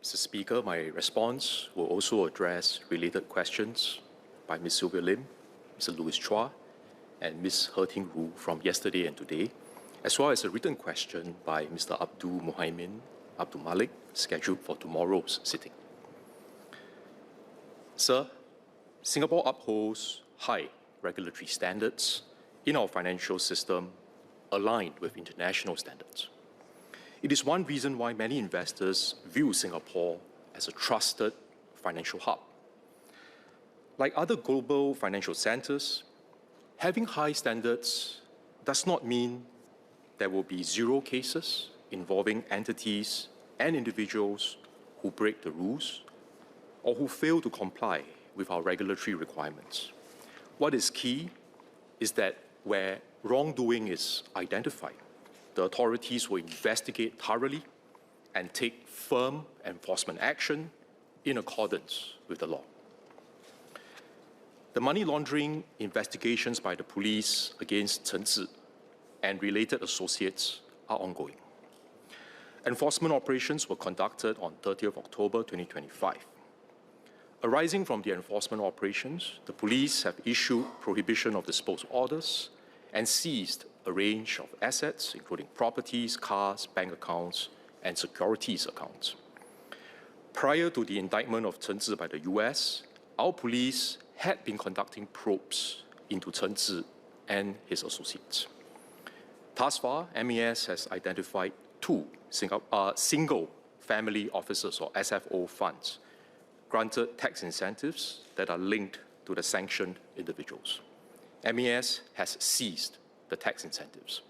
Mr. Speaker, my response will also address related questions by Ms. Sylvia Lim, Mr. Louis Chua, and Ms. He-Ting Ru from yesterday and today, as well as a written question by Mr. Abdul Muhaimin Abdul Malik, scheduled for tomorrow's sitting. Sir, Singapore upholds high regulatory standards in our financial system aligned with international standards. It is one reason why many investors view Singapore as a trusted financial hub. Like other global financial centers, having high standards does not mean there will be zero cases involving entities and individuals who break the rules or who fail to comply with our regulatory requirements. What is key is that where wrongdoing is identified, the authorities will investigate thoroughly and take firm enforcement action in accordance with the law. The money laundering investigations by the police against Chen Zhi and related associates are ongoing. Enforcement operations were conducted on 30th October 2025. Arising from the enforcement operations, the police have issued prohibition of disposal orders and seized a range of assets, including properties, cars, bank accounts, and securities accounts. Prior to the indictment of Chen Zhi by the US, our police had been conducting probes into Chen Zhi and his associates. Thus far, MAS has identified two single family officers or SFO funds granted tax incentives that are linked to the sanctioned individuals. MAS has seized the tax incentives.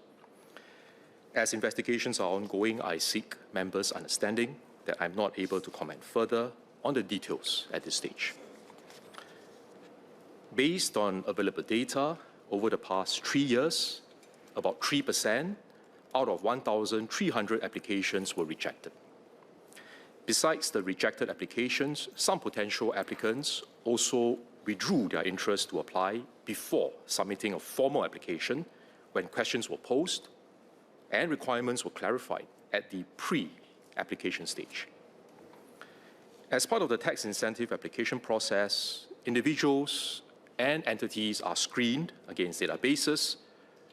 As investigations are ongoing, I seek members' understanding that I'm not able to comment further on the details at this stage. Based on available data, over the past 3 years, about 3% out of 1,300 applications were rejected. Besides the rejected applications, some potential applicants also withdrew their interest to apply before submitting a formal application when questions were posed and requirements were clarified at the pre-application stage. As part of the tax incentive application process, individuals and entities are screened against databases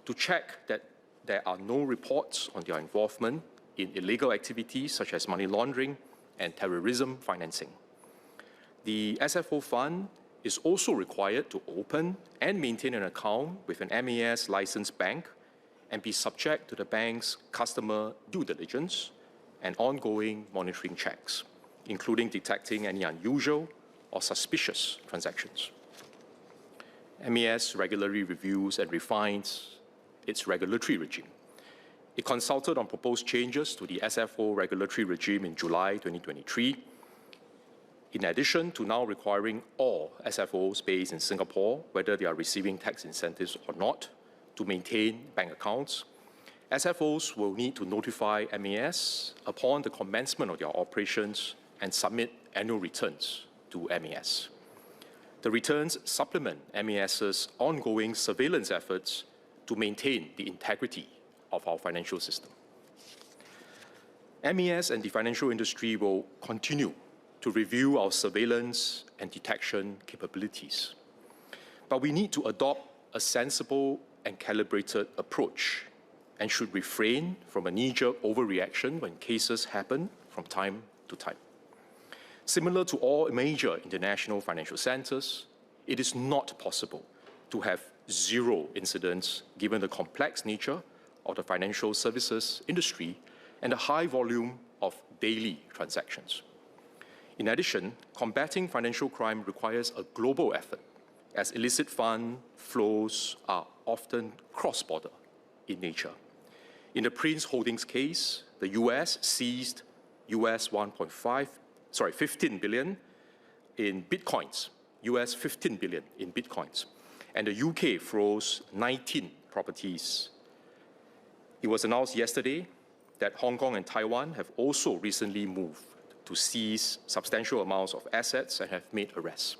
to check that there are no reports on their involvement in illegal activities such as money laundering and terrorism financing. The SFO fund is also required to open and maintain an account with an MAS licensed bank and be subject to the bank's customer due diligence and ongoing monitoring checks, including detecting any unusual or suspicious transactions. MAS regularly reviews and refines its regulatory regime. It consulted on proposed changes to the SFO regulatory regime in July 2023. In addition to now requiring all SFOs based in Singapore, whether they are receiving tax incentives or not, to maintain bank accounts, SFOs will need to notify MAS upon the commencement of their operations and submit annual returns to MAS. The returns supplement MAS's ongoing surveillance efforts to maintain the integrity of our financial system. MAS and the financial industry will continue to review our surveillance and detection capabilities. But we need to adopt a sensible and calibrated approach and should refrain from a knee-jerk overreaction when cases happen from time to time. Similar to all major international financial centers, it is not possible to have zero incidents given the complex nature of the financial services industry and the high volume of daily transactions. In addition, combating financial crime requires a global effort, as illicit fund flows are often cross-border in nature. In the Prince Holdings case, the US seized $15 billion in bitcoins, US 15 billion in bitcoins, and the UK froze 19 properties. It was announced yesterday that Hong Kong and Taiwan have also recently moved to seize substantial amounts of assets and have made arrests.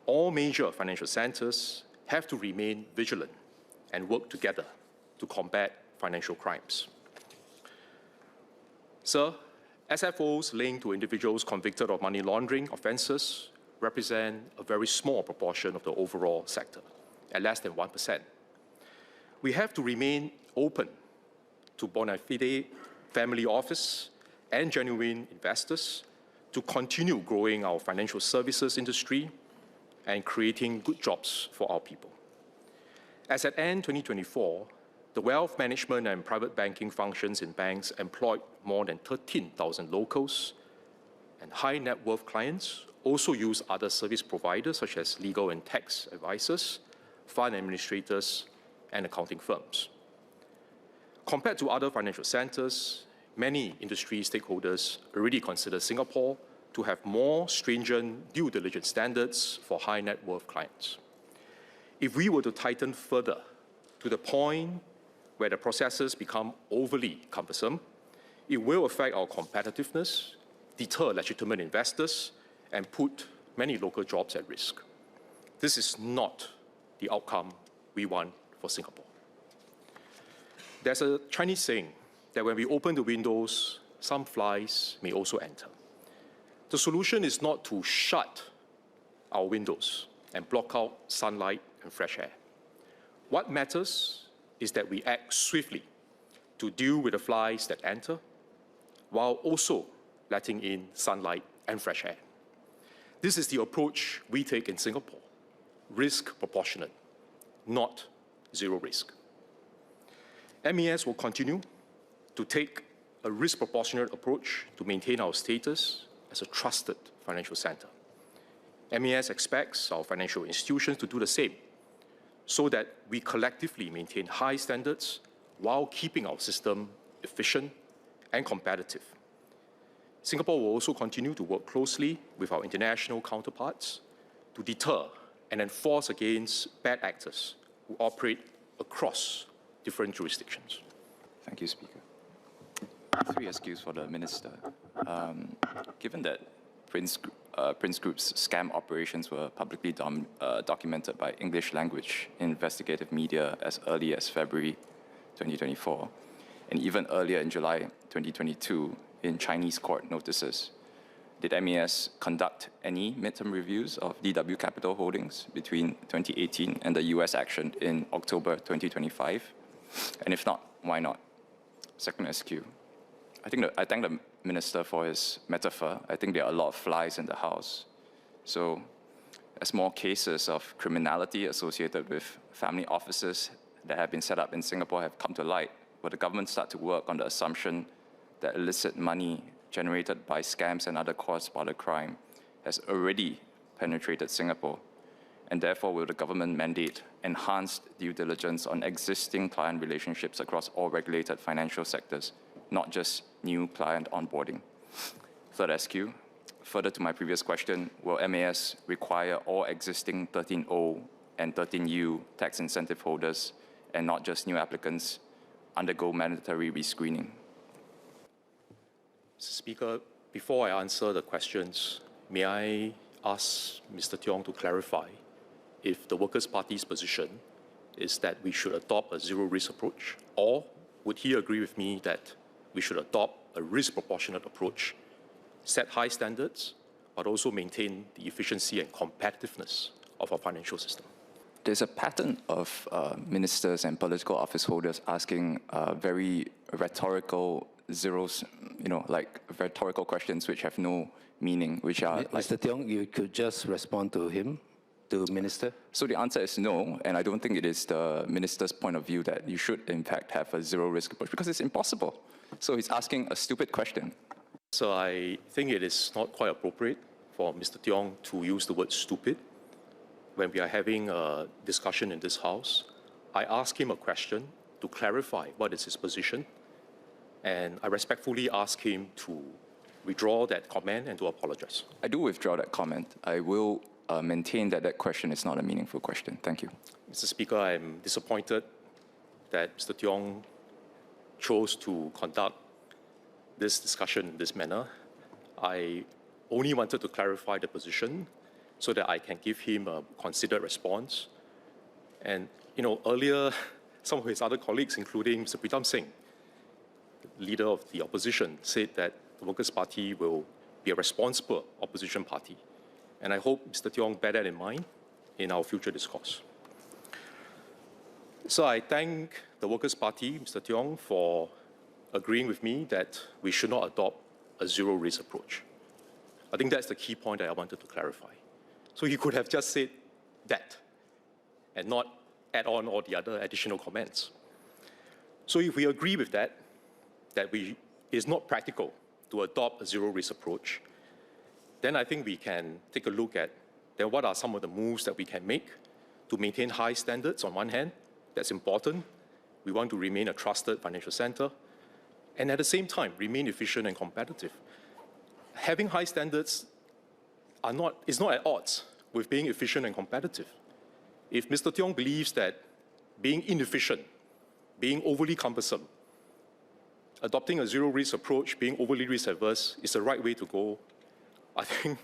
All major financial centers have to remain vigilant and work together to combat financial crimes. Sir, SFOs linked to individuals convicted of money laundering offences represent a very small proportion of the overall sector, at less than 1%. We have to remain open to bona fide family office and genuine investors to continue growing our financial services industry and creating good jobs for our people. As at end 2024, the wealth management and private banking functions in banks employed more than 13,000 locals, and high net worth clients also use other service providers such as legal and tax advisors, fund administrators, and accounting firms. Compared to other financial centres, many industry stakeholders already consider Singapore to have more stringent due diligence standards for high net worth clients. If we were to tighten further to the point where the processes become overly cumbersome, it will affect our competitiveness, deter legitimate investors, and put many local jobs at risk. This is not the outcome we want for Singapore. There's a Chinese saying that when we open the windows, some flies may also enter. The solution is not to shut our windows and block out sunlight and fresh air. What matters is that we act swiftly to deal with the flies that enter, while also letting in sunlight and fresh air. This is the approach we take in Singapore: risk proportionate, not zero risk. MAS will continue to take a risk proportionate approach to maintain our status as a trusted financial centre. MAS expects our financial institutions to do the same, so that we collectively maintain high standards while keeping our system efficient and competitive. Singapore will also continue to work closely with our international counterparts to deter and enforce against bad actors who operate across different jurisdictions. Thank you, Speaker. 3 SQs for the Minister. Given that Prince Group's scam operations were publicly documented by English language investigative media as early as February 2024, and even earlier in July 2022 in Chinese court notices, did MAS conduct any midterm reviews of DW Capital Holdings between 2018 and the US action in October 2025? And if not, why not? Second SQ. I thank the Minister for his metaphor. I think there are a lot of flies in the house. So as more cases of criminality associated with family offices that have been set up in Singapore have come to light, will the government start to work on the assumption that illicit money generated by scams and other cross-border crime has already penetrated Singapore? And therefore, will the government mandate enhanced due diligence on existing client relationships across all regulated financial sectors, not just new client onboarding? Third SQ, further to my previous question, will MAS require all existing 13O and 13U tax incentive holders, and not just new applicants, undergo mandatory rescreening? Speaker, before I answer the questions, may I ask Mr. Tiong to clarify if the Workers' Party's position is that we should adopt a zero-risk approach, or would he agree with me that we should adopt a risk-proportionate approach, set high standards, but also maintain the efficiency and competitiveness of our financial system? There's a pattern of ministers and political office holders asking very rhetorical rhetorical questions which have no meaning, which are Mr. Tiong, you could just respond to him, to Minister. So the answer is no, and I don't think it is the Minister's point of view that you should, in fact, have a zero-risk approach, because it's impossible. So he's asking a stupid question. So I think it is not quite appropriate for Mr. Tiong to use the word stupid when we are having a discussion in this House. I asked him a question to clarify what is his position, and I respectfully ask him to withdraw that comment and to apologize. I do withdraw that comment. I will maintain that that question is not a meaningful question. Thank you. Mr. Speaker, I'm disappointed that Mr. Tiong chose to conduct this discussion in this manner. I only wanted to clarify the position so that I can give him a considered response. And, earlier, some of his other colleagues, including Mr. Pritam Singh, leader of the opposition, said that the Workers' Party will be a responsible opposition party. And I hope Mr. Tiong bear that in mind in our future discourse. So I thank the Workers' Party, Mr. Tiong, for agreeing with me that we should not adopt a zero-risk approach. I think that's the key point that I wanted to clarify. So he could have just said that and not add on all the other additional comments. So if we agree with that, it is not practical to adopt a zero-risk approach, then I think we can take a look at then what are some of the moves that we can make to maintain high standards on one hand. That's important. We want to remain a trusted financial center, and at the same time, remain efficient and competitive. Having high standards is not at odds with being efficient and competitive. If Mr. Tiong believes that being inefficient, being overly cumbersome, adopting a zero-risk approach, being overly risk-averse is the right way to go, I think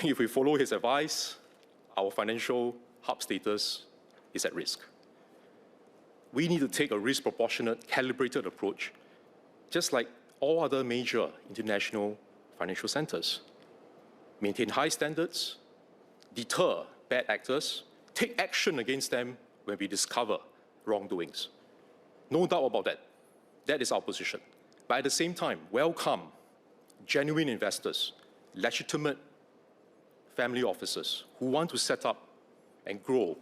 if we follow his advice, our financial hub status is at risk. We need to take a risk-proportionate, calibrated approach, just like all other major international financial centers. Maintain high standards, deter bad actors, take action against them when we discover wrongdoings. No doubt about that. That is our position. But at the same time, welcome genuine investors, legitimate family offices who want to set up and grow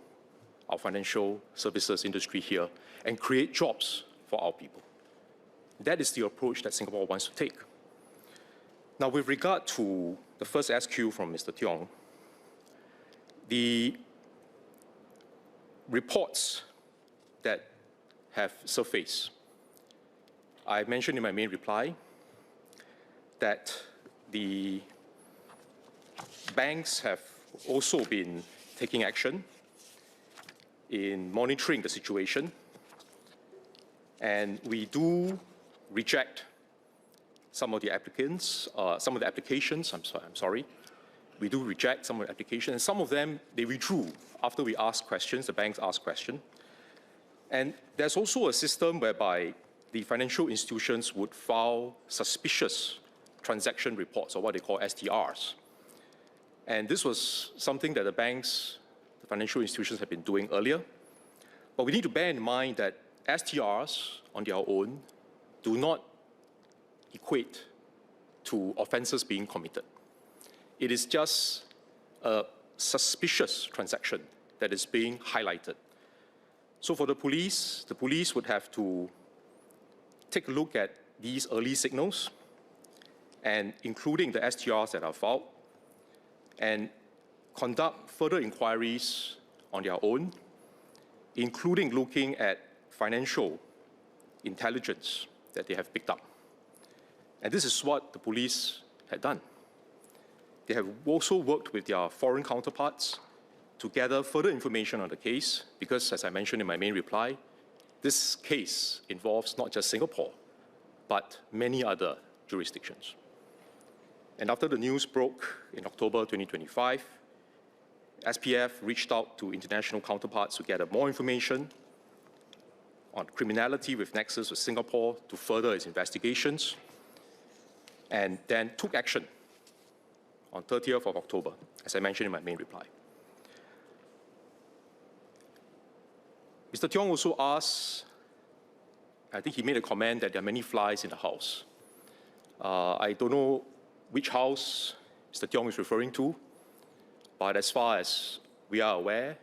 our financial services industry here and create jobs for our people. That is the approach that Singapore wants to take. Now, with regard to the first SQ from Mr. Tiong, the reports that have surfaced, I mentioned in my main reply that the banks have also been taking action in monitoring the situation, and we do reject some of the applications. We do reject some of the applications, and some of them they withdrew after we asked questions. The banks asked questions, and there's also a system whereby the financial institutions would file suspicious transaction reports, or what they call STRs. And this was something that the banks, the financial institutions have been doing earlier. But we need to bear in mind that STRs on their own do not equate to offenses being committed. It is just a suspicious transaction that is being highlighted. So for the police would have to take a look at these early signals, and including the STRs that are filed, and conduct further inquiries on their own, including looking at financial intelligence that they have picked up. And this is what the police had done. They have also worked with their foreign counterparts to gather further information on the case, because, as I mentioned in my main reply, this case involves not just Singapore, but many other jurisdictions. And after the news broke in October 2025, SPF reached out to international counterparts to gather more information on criminality with nexus with Singapore to further its investigations, and then took action on 30th of October, as I mentioned in my main reply. Mr. Tiong also asked, I think he made a comment that there are many flies in the house. I don't know which house Mr. Tiong is referring to, but as far as we are aware,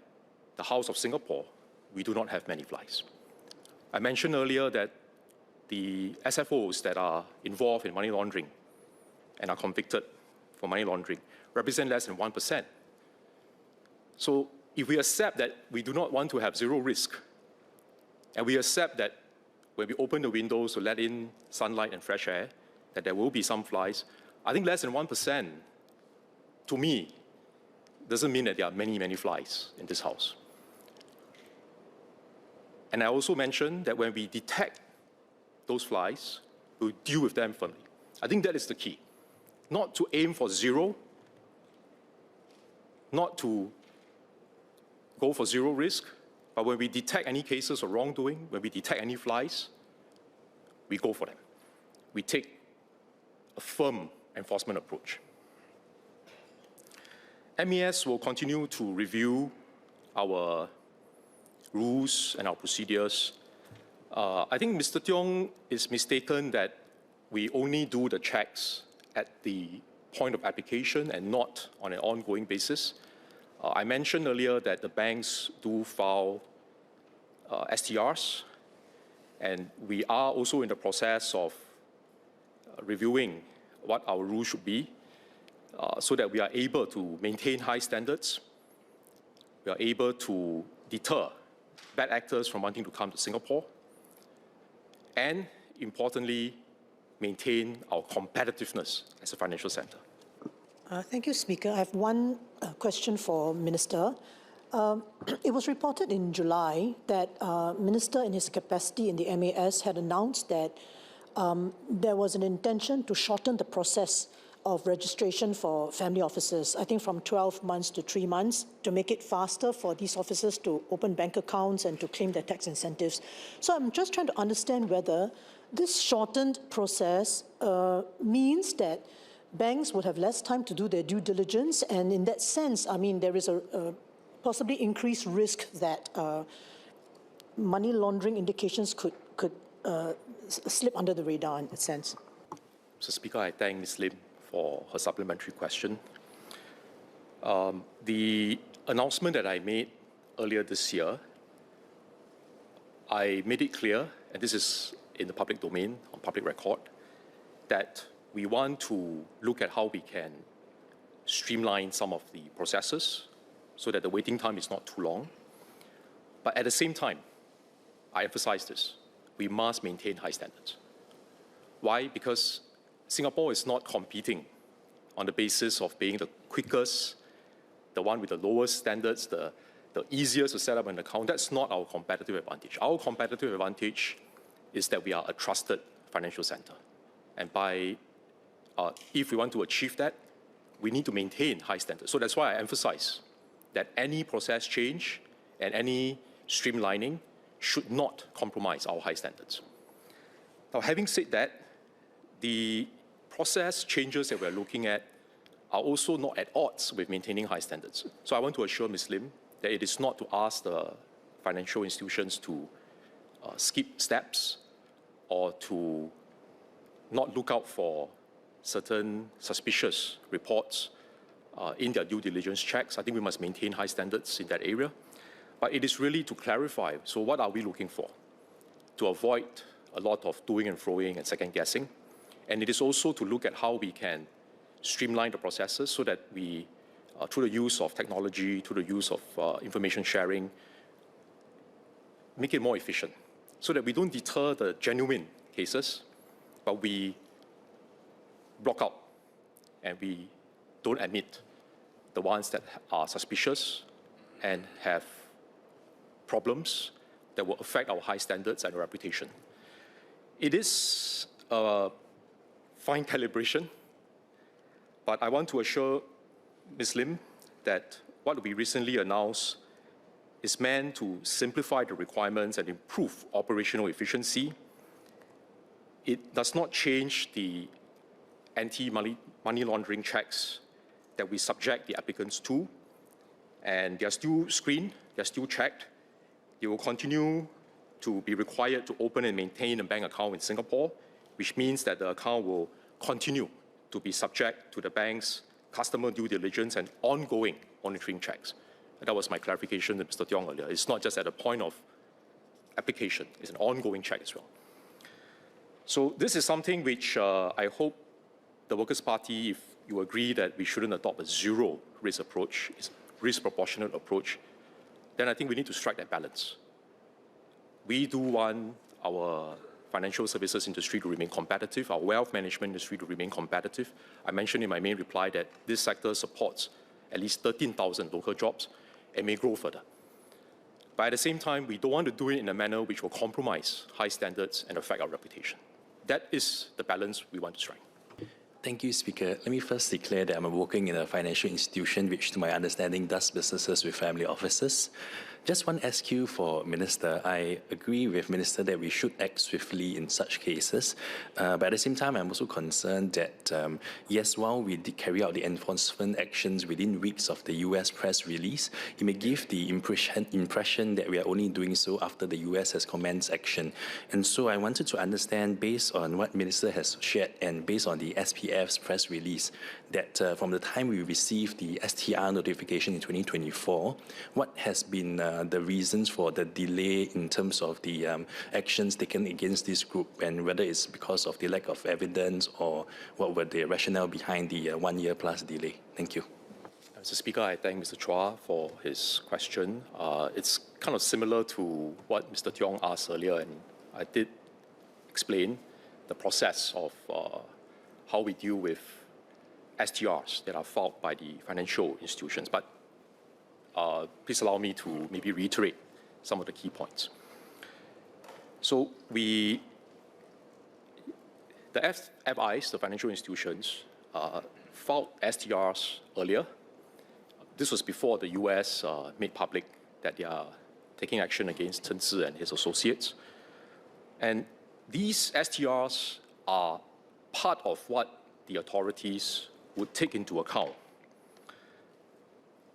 the House of Singapore, we do not have many flies. I mentioned earlier that the SFOs that are involved in money laundering and are convicted for money laundering represent less than 1%. So if we accept that we do not want to have zero risk, and we accept that when we open the windows to let in sunlight and fresh air, that there will be some flies, I think less than 1%, to me, doesn't mean that there are many, many flies in this house. And I also mentioned that when we detect those flies, we'll deal with them firmly. I think that is the key. Not to aim for zero, not to go for zero risk, but when we detect any cases of wrongdoing, when we detect any flies, we go for them. We take a firm enforcement approach. MAS will continue to review our rules and our procedures. I think Mr. Tiong is mistaken that we only do the checks at the point of application and not on an ongoing basis. I mentioned earlier that the banks do file STRs, and we are also in the process of reviewing what our rules should be so that we are able to maintain high standards, we are able to deter bad actors from wanting to come to Singapore, and importantly, maintain our competitiveness as a financial center. Thank you, Speaker. I have one question for Minister. It was reported in July that Minister, in his capacity in the MAS, had announced that there was an intention to shorten the process of registration for family offices, I think from 12 months to 3 months, to make it faster for these officers to open bank accounts and to claim their tax incentives. So I'm just trying to understand whether this shortened process means that banks would have less time to do their due diligence, and in that sense, I mean, there is a possibly increased risk that money laundering indications could slip under the radar in that sense. Mr. Speaker, I thank Ms. Lim for her supplementary question. The announcement that I made earlier this year, I made it clear, and this is in the public domain, on public record, that we want to look at how we can streamline some of the processes so that the waiting time is not too long. But at the same time, I emphasize this, we must maintain high standards. Why? Because Singapore is not competing on the basis of being the quickest, the one with the lowest standards, the easiest to set up an account. That's not our competitive advantage. Our competitive advantage is that we are a trusted financial center. And if we want to achieve that, we need to maintain high standards. So that's why I emphasize that any process change and any streamlining should not compromise our high standards. Now, having said that, the process changes that we're looking at are also not at odds with maintaining high standards. So I want to assure Ms. Lim that it is not to ask the financial institutions to skip steps or to not look out for certain suspicious reports in their due diligence checks. I think we must maintain high standards in that area. But it is really to clarify, so what are we looking for? To avoid a lot of toing and froing and second guessing. And it is also to look at how we can streamline the processes so that we, through the use of technology, through the use of information sharing, make it more efficient so that we don't deter the genuine cases, but we block out and we don't admit the ones that are suspicious and have problems that will affect our high standards and reputation. It is a fine calibration, but I want to assure Ms. Lim that what we recently announced is meant to simplify the requirements and improve operational efficiency. It does not change the anti-money laundering checks that we subject the applicants to, and they are still screened, they are still checked. They will continue to be required to open and maintain a bank account in Singapore, which means that the account will continue to be subject to the bank's customer due diligence and ongoing monitoring checks. And that was my clarification to Mr. Tiong earlier. It's not just at the point of application, it's an ongoing check as well. So this is something which I hope the Workers' Party, if you agree that we shouldn't adopt a zero-risk approach, it's a risk-proportionate approach, then I think we need to strike that balance. We do want our financial services industry to remain competitive, our wealth management industry to remain competitive. I mentioned in my main reply that this sector supports at least 13,000 local jobs and may grow further. But at the same time, we don't want to do it in a manner which will compromise high standards and affect our reputation. That is the balance we want to strike. Thank you, Speaker. Let me first declare that I'm working in a financial institution which, to my understanding, does businesses with family offices. Just one SQ for Minister. I agree with Minister that we should act swiftly in such cases. But at the same time, I'm also concerned that, yes, while we did carry out the enforcement actions within weeks of the US press release, it may give the impression that we are only doing so after the US has commenced action. And so I wanted to understand, based on what Minister has shared and based on the SPF's press release, that from the time we received the STR notification in 2024, what has been the reasons for the delay in terms of the actions taken against this group, and whether it's because of the lack of evidence or what were the rationale behind the 1 year plus delay? Thank you. Mr. Speaker, I thank Mr. Chua for his question. It's kind of similar to what Mr. Tiong asked earlier, and I did explain the process of how we deal with STRs that are filed by the financial institutions. But please allow me to maybe reiterate some of the key points. So the FIs, the financial institutions, filed STRs earlier. This was before the US made public that they are taking action against Chen Zhi and his associates. And these STRs are part of what the authorities would take into account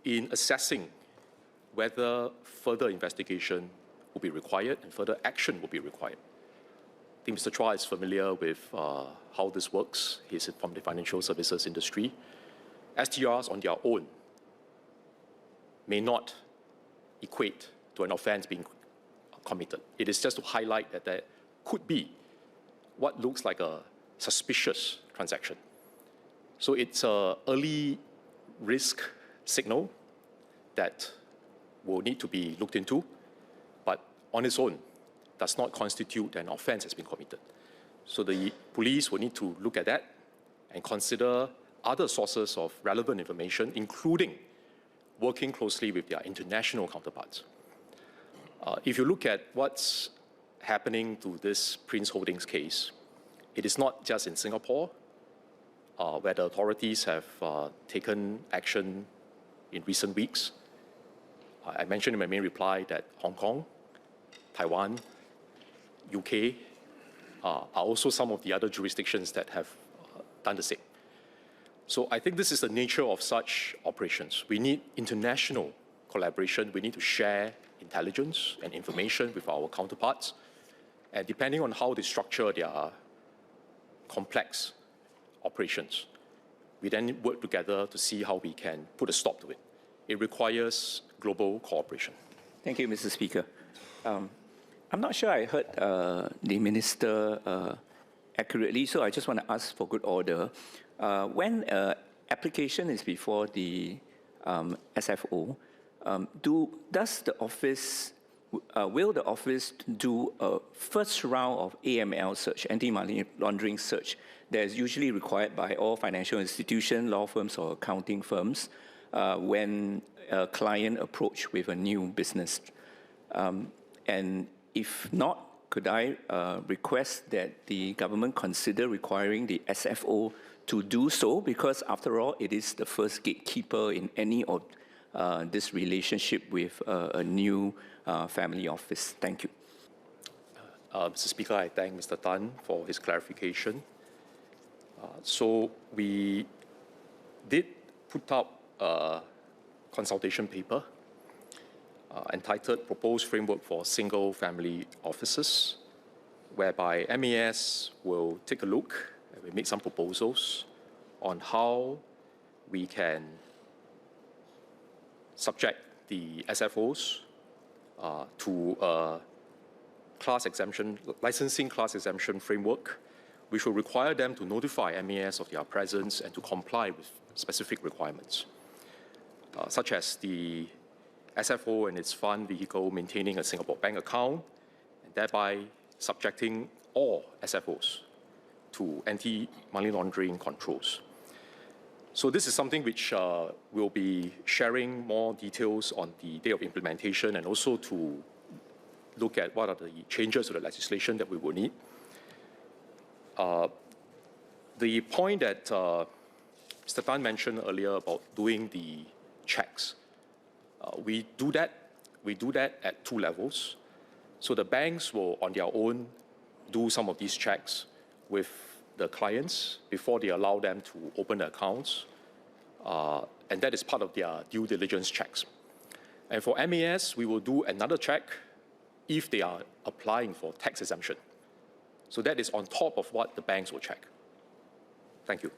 in assessing whether further investigation will be required and further action will be required. I think Mr. Chua is familiar with how this works. He's from the financial services industry. STRs on their own may not equate to an offense being committed. It is just to highlight that there could be what looks like a suspicious transaction. So it's an early risk signal that will need to be looked into, but on its own does not constitute an offense has been committed. So the police will need to look at that and consider other sources of relevant information, including working closely with their international counterparts. If you look at what's happening to this Prince Holdings case, it is not just in Singapore, where the authorities have taken action in recent weeks. I mentioned in my main reply that Hong Kong, Taiwan, UK are also some of the other jurisdictions that have done the same. So I think this is the nature of such operations. We need international collaboration. We need to share intelligence and information with our counterparts. And depending on how they structure their complex operations, we then work together to see how we can put a stop to it. It requires global cooperation. Thank you, Mr. Speaker. I'm not sure I heard the Minister accurately, so I just want to ask for good order. When application is before the SFO, does the office, will the office do a first round of AML search, anti-money laundering search, that is usually required by all financial institutions, law firms, or accounting firms when a client approach with a new business? And if not, could I request that the government consider requiring the SFO to do so? Because after all, it is the first gatekeeper in any of this relationship with a new family office. Thank you. Mr. Speaker, I thank Mr. Tan for his clarification. So we did put up a consultation paper entitled Proposed Framework for Single Family Offices, whereby MAS will take a look and we make some proposals on how we can subject the SFOs to a class exemption, licensing class exemption framework, which will require them to notify MAS of their presence and to comply with specific requirements, such as the SFO and its fund vehicle maintaining a Singapore bank account, and thereby subjecting all SFOs to anti-money laundering controls. So this is something which we'll be sharing more details on the day of implementation, and also to look at what are the changes to the legislation that we will need. The point that Mr. Tan mentioned earlier about doing the checks, we do that we do that at 2 levels. So the banks will, on their own, do some of these checks with the clients before they allow them to open the accounts. And that is part of their due diligence checks. And for MAS, we will do another check if they are applying for tax exemption. So that is on top of what the banks will check. Thank you.